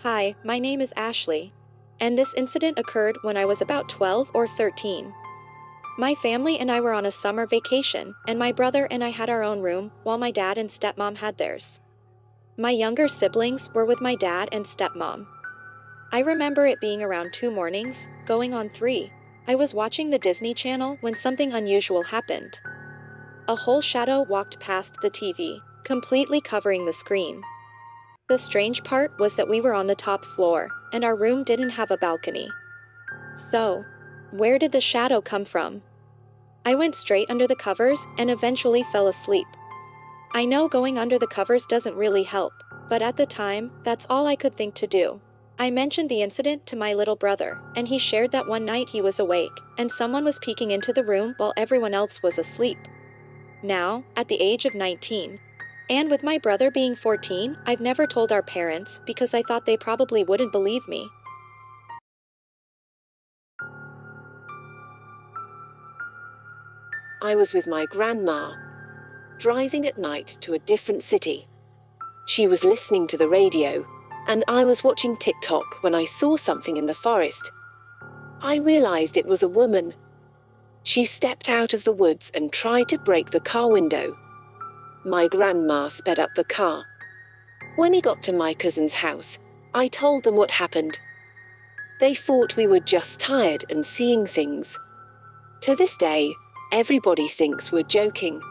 Hi, my name is Ashley. And this incident occurred when I was about 12 or 13. My family and I were on a summer vacation, and my brother and I had our own room, while my dad and stepmom had theirs. My younger siblings were with my dad and stepmom. I remember it being around 2 mornings, going on 3. I was watching the Disney Channel when something unusual happened. A whole shadow walked past the TV, completely covering the screen. The strange part was that we were on the top floor, and our room didn't have a balcony. So, where did the shadow come from? I went straight under the covers and eventually fell asleep. I know going under the covers doesn't really help, but at the time, that's all I could think to do. I mentioned the incident to my little brother, and he shared that one night he was awake, and someone was peeking into the room while everyone else was asleep. Now, at the age of 19, and with my brother being 14, I've never told our parents because I thought they probably wouldn't believe me. I was with my grandma, driving at night to a different city. She was listening to the radio, and I was watching TikTok when I saw something in the forest. I realized it was a woman. She stepped out of the woods and tried to break the car window. My grandma sped up the car. When he got to my cousin's house, I told them what happened. They thought we were just tired and seeing things. To this day, everybody thinks we're joking.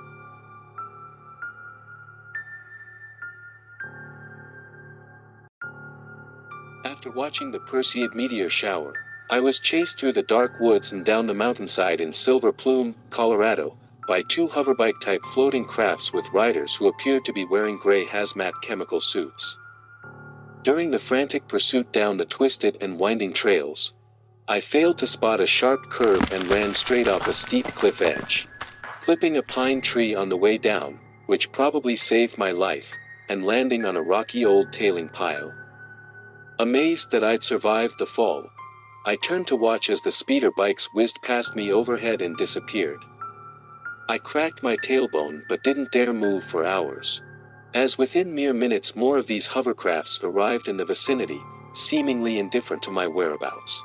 After watching the Perseid meteor shower, I was chased through the dark woods and down the mountainside in Silver Plume, Colorado, by 2 hoverbike-type floating crafts with riders who appeared to be wearing gray hazmat chemical suits. During the frantic pursuit down the twisted and winding trails, I failed to spot a sharp curve and ran straight off a steep cliff edge, clipping a pine tree on the way down, which probably saved my life, and landing on a rocky old tailing pile. Amazed that I'd survived the fall, I turned to watch as the speeder bikes whizzed past me overhead and disappeared. I cracked my tailbone but didn't dare move for hours, as within mere minutes more of these hovercrafts arrived in the vicinity, seemingly indifferent to my whereabouts.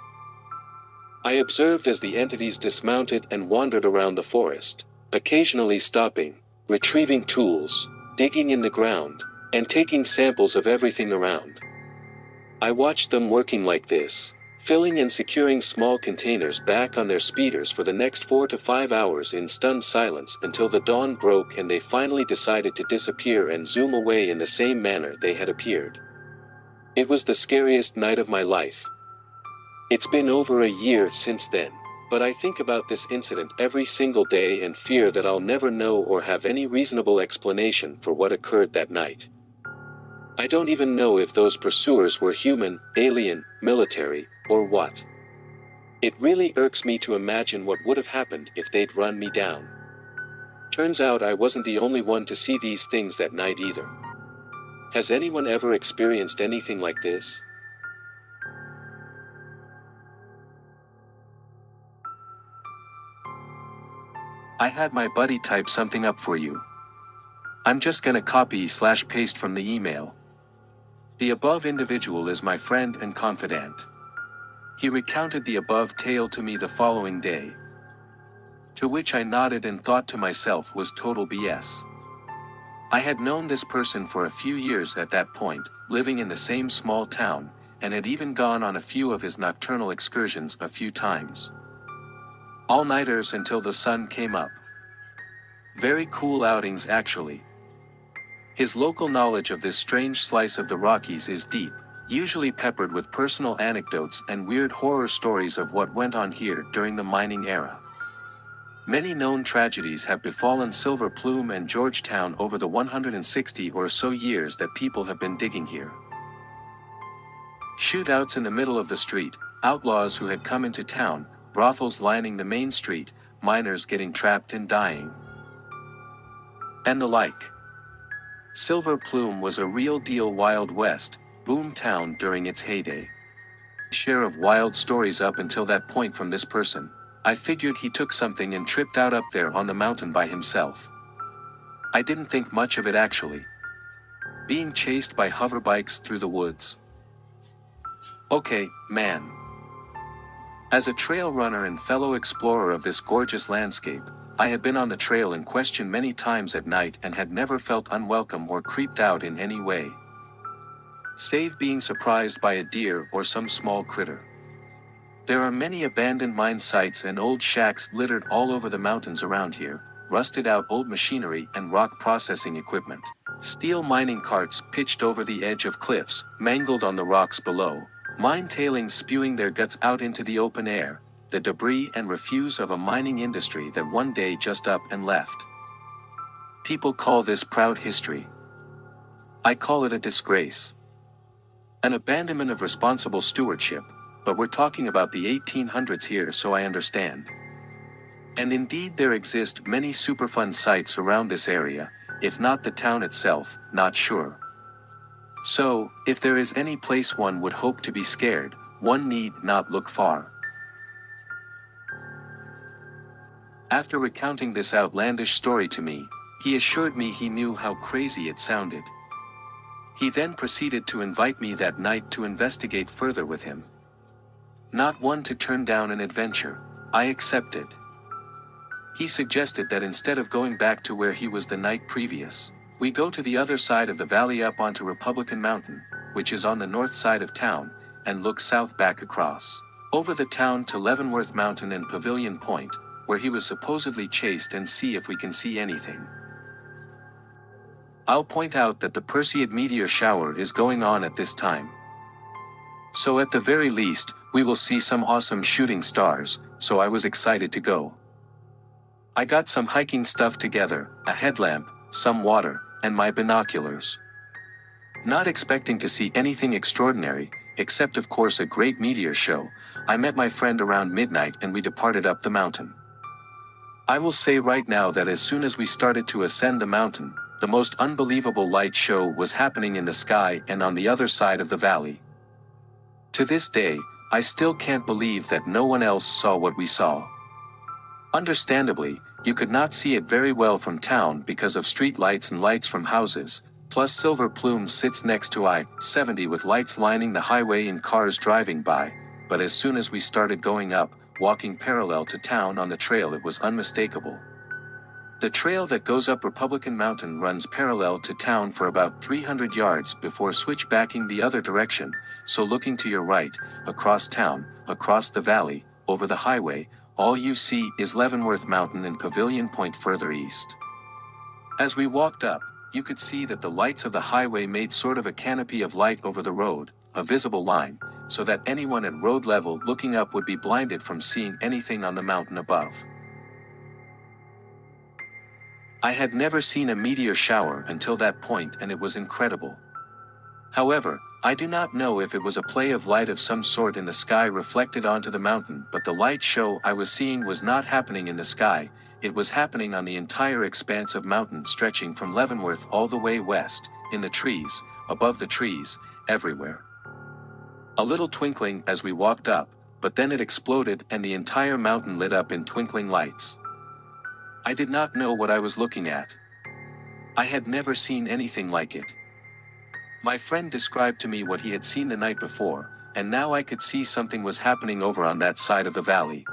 I observed as the entities dismounted and wandered around the forest, occasionally stopping, retrieving tools, digging in the ground, and taking samples of everything around. I watched them working like this, filling and securing small containers back on their speeders for the next 4 to 5 hours in stunned silence until the dawn broke and they finally decided to disappear and zoom away in the same manner they had appeared. It was the scariest night of my life. It's been over a year since then, but I think about this incident every single day and fear that I'll never know or have any reasonable explanation for what occurred that night. I don't even know if those pursuers were human, alien, military, or what. It really irks me to imagine what would have happened if they'd run me down. Turns out I wasn't the only one to see these things that night either. Has anyone ever experienced anything like this? I had my buddy type something up for you. I'm just gonna copy/paste from the email. The above individual is my friend and confidant. He recounted the above tale to me the following day, to which I nodded and thought to myself was total BS. I had known this person for a few years at that point, living in the same small town, and had even gone on a few of his nocturnal excursions a few times. All-nighters until the sun came up. Very cool outings actually. His local knowledge of this strange slice of the Rockies is deep, usually peppered with personal anecdotes and weird horror stories of what went on here during the mining era. Many known tragedies have befallen Silver Plume and Georgetown over the 160 or so years that people have been digging here. Shootouts in the middle of the street, outlaws who had come into town, brothels lining the main street, miners getting trapped and dying, and the like. Silver Plume was a real deal Wild West, boom town during its heyday. Share of wild stories up until that point from this person. I figured he took something and tripped out up there on the mountain by himself. I didn't think much of it actually. Being chased by hoverbikes through the woods. Okay, man. As a trail runner and fellow explorer of this gorgeous landscape, I had been on the trail in question many times at night and had never felt unwelcome or creeped out in any way, save being surprised by a deer or some small critter. There are many abandoned mine sites and old shacks littered all over the mountains around here, rusted out old machinery and rock processing equipment. Steel mining carts pitched over the edge of cliffs, mangled on the rocks below, mine tailings spewing their guts out into the open air, the debris and refuse of a mining industry that one day just up and left. People call this proud history. I call it a disgrace. An abandonment of responsible stewardship, but we're talking about the 1800s here, so I understand. And indeed there exist many Superfund sites around this area, if not the town itself, not sure. So, if there is any place one would hope to be scared, one need not look far. After recounting this outlandish story to me, he assured me he knew how crazy it sounded. He then proceeded to invite me that night to investigate further with him. Not one to turn down an adventure, I accepted. He suggested that instead of going back to where he was the night previous, we go to the other side of the valley up onto Republican Mountain, which is on the north side of town, and look south back across, over the town to Leavenworth Mountain and Pavilion Point, where he was supposedly chased, and see if we can see anything. I'll point out that the Perseid meteor shower is going on at this time. So at the very least, we will see some awesome shooting stars, so I was excited to go. I got some hiking stuff together, a headlamp, some water, and my binoculars. Not expecting to see anything extraordinary, except of course a great meteor show, I met my friend around midnight and we departed up the mountain. I will say right now that as soon as we started to ascend the mountain, the most unbelievable light show was happening in the sky and on the other side of the valley. To this day, I still can't believe that no one else saw what we saw. Understandably, you could not see it very well from town because of street lights and lights from houses, plus Silver Plume sits next to I-70 with lights lining the highway and cars driving by, but as soon as we started going up, walking parallel to town on the trail, it was unmistakable. The trail that goes up Republican Mountain runs parallel to town for about 300 yards before switchbacking the other direction, so looking to your right, across town, across the valley, over the highway, all you see is Leavenworth Mountain and Pavilion Point further east. As we walked up, you could see that the lights of the highway made sort of a canopy of light over the road, a visible line, so that anyone at road level looking up would be blinded from seeing anything on the mountain above. I had never seen a meteor shower until that point, and it was incredible. However, I do not know if it was a play of light of some sort in the sky reflected onto the mountain, but the light show I was seeing was not happening in the sky, it was happening on the entire expanse of mountain stretching from Leavenworth all the way west, in the trees, above the trees, everywhere. A little twinkling as we walked up, but then it exploded and the entire mountain lit up in twinkling lights. I did not know what I was looking at. I had never seen anything like it. My friend described to me what he had seen the night before, and now I could see something was happening over on that side of the valley.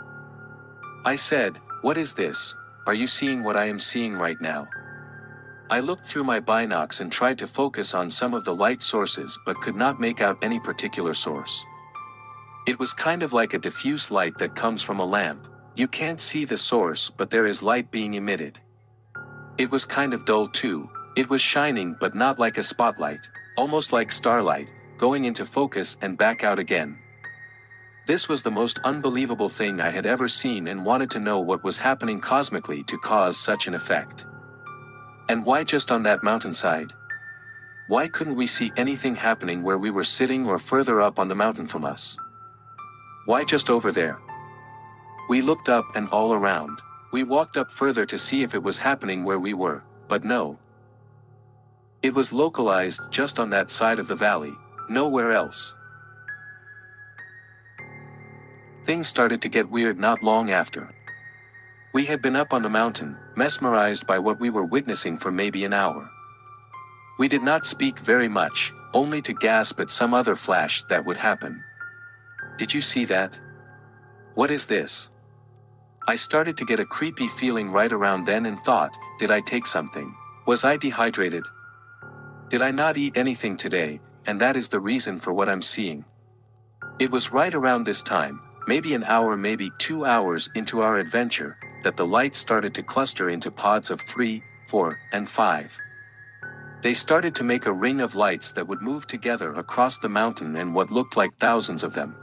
I said, "What is this? Are you seeing what I am seeing right now?" I looked through my binocs and tried to focus on some of the light sources but could not make out any particular source. It was kind of like a diffuse light that comes from a lamp. You can't see the source, but there is light being emitted. It was kind of dull too. It was shining but not like a spotlight, almost like starlight, going into focus and back out again. This was the most unbelievable thing I had ever seen and wanted to know what was happening cosmically to cause such an effect. And why just on that mountainside? Why couldn't we see anything happening where we were sitting or further up on the mountain from us? Why just over there? We looked up and all around. We walked up further to see if it was happening where we were, but no. It was localized just on that side of the valley, nowhere else. Things started to get weird not long after. We had been up on the mountain, mesmerized by what we were witnessing for maybe an hour. We did not speak very much, only to gasp at some other flash that would happen. Did you see that? What is this? I started to get a creepy feeling right around then and thought, did I take something? Was I dehydrated? Did I not eat anything today, and that is the reason for what I'm seeing? It was right around this time, maybe an hour, maybe 2 hours into our adventure, that the lights started to cluster into pods of 3, 4, and 5. They started to make a ring of lights that would move together across the mountain and what looked like thousands of them.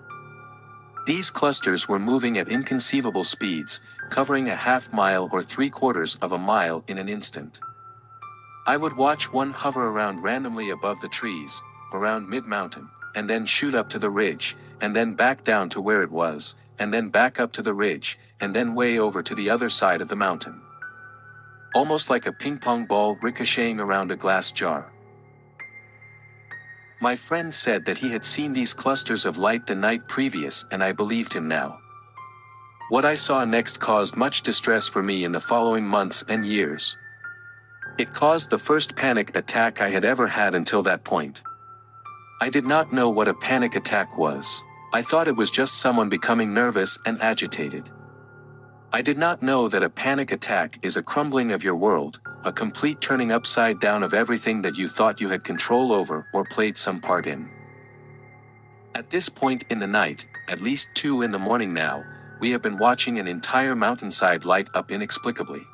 These clusters were moving at inconceivable speeds, covering a half mile or 3/4 of a mile in an instant. I would watch one hover around randomly above the trees, around mid-mountain, and then shoot up to the ridge, and then back down to where it was, and then back up to the ridge, and then way over to the other side of the mountain. Almost like a ping-pong ball ricocheting around a glass jar. My friend said that he had seen these clusters of light the night previous, and I believed him now. What I saw next caused much distress for me in the following months and years. It caused the first panic attack I had ever had until that point. I did not know what a panic attack was. I thought it was just someone becoming nervous and agitated. I did not know that a panic attack is a crumbling of your world, a complete turning upside down of everything that you thought you had control over or played some part in. At this point in the night, at least 2 in the morning now, we have been watching an entire mountainside light up inexplicably.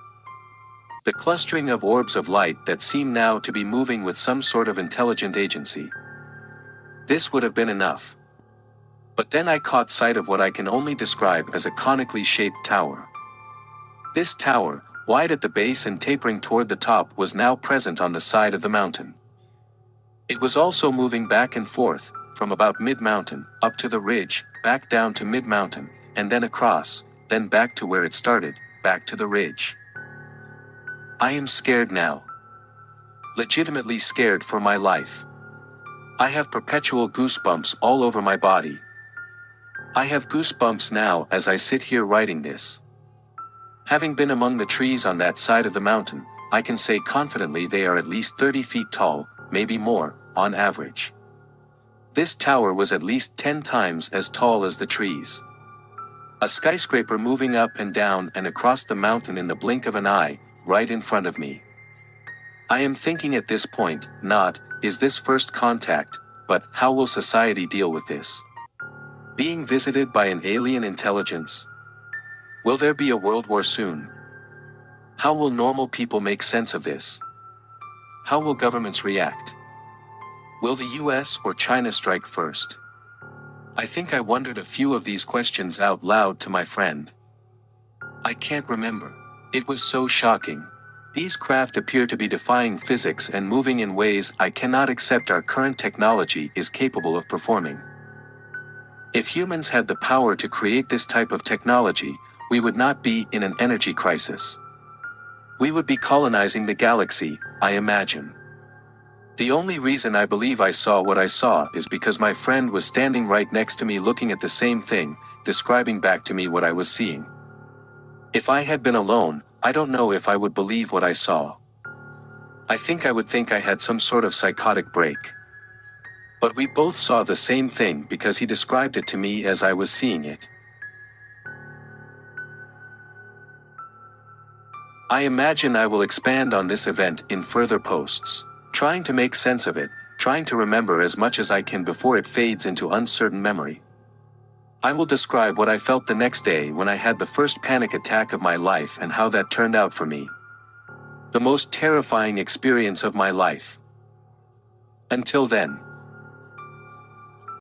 The clustering of orbs of light that seem now to be moving with some sort of intelligent agency. This would have been enough. But then I caught sight of what I can only describe as a conically shaped tower. This tower, wide at the base and tapering toward the top, was now present on the side of the mountain. It was also moving back and forth, from about mid-mountain, up to the ridge, back down to mid-mountain, and then across, then back to where it started, back to the ridge. I am scared now. Legitimately scared for my life. I have perpetual goosebumps all over my body. I have goosebumps now as I sit here writing this. Having been among the trees on that side of the mountain, I can say confidently they are at least 30 feet tall, maybe more, on average. This tower was at least 10 times as tall as the trees. A skyscraper moving up and down and across the mountain in the blink of an eye, right in front of me. I am thinking at this point, not, is this first contact, but how will society deal with this? Being visited by an alien intelligence? Will there be a world war soon? How will normal people make sense of this? How will governments react? Will the US or China strike first? I think I wondered a few of these questions out loud to my friend. I can't remember. It was so shocking. These craft appear to be defying physics and moving in ways I cannot accept our current technology is capable of performing. If humans had the power to create this type of technology, we would not be in an energy crisis. We would be colonizing the galaxy, I imagine. The only reason I believe I saw what I saw is because my friend was standing right next to me looking at the same thing, describing back to me what I was seeing. If I had been alone, I don't know if I would believe what I saw. I think I would think I had some sort of psychotic break. But we both saw the same thing because he described it to me as I was seeing it. I imagine I will expand on this event in further posts, trying to make sense of it, trying to remember as much as I can before it fades into uncertain memory. I will describe what I felt the next day when I had the first panic attack of my life and how that turned out for me. The most terrifying experience of my life. Until then.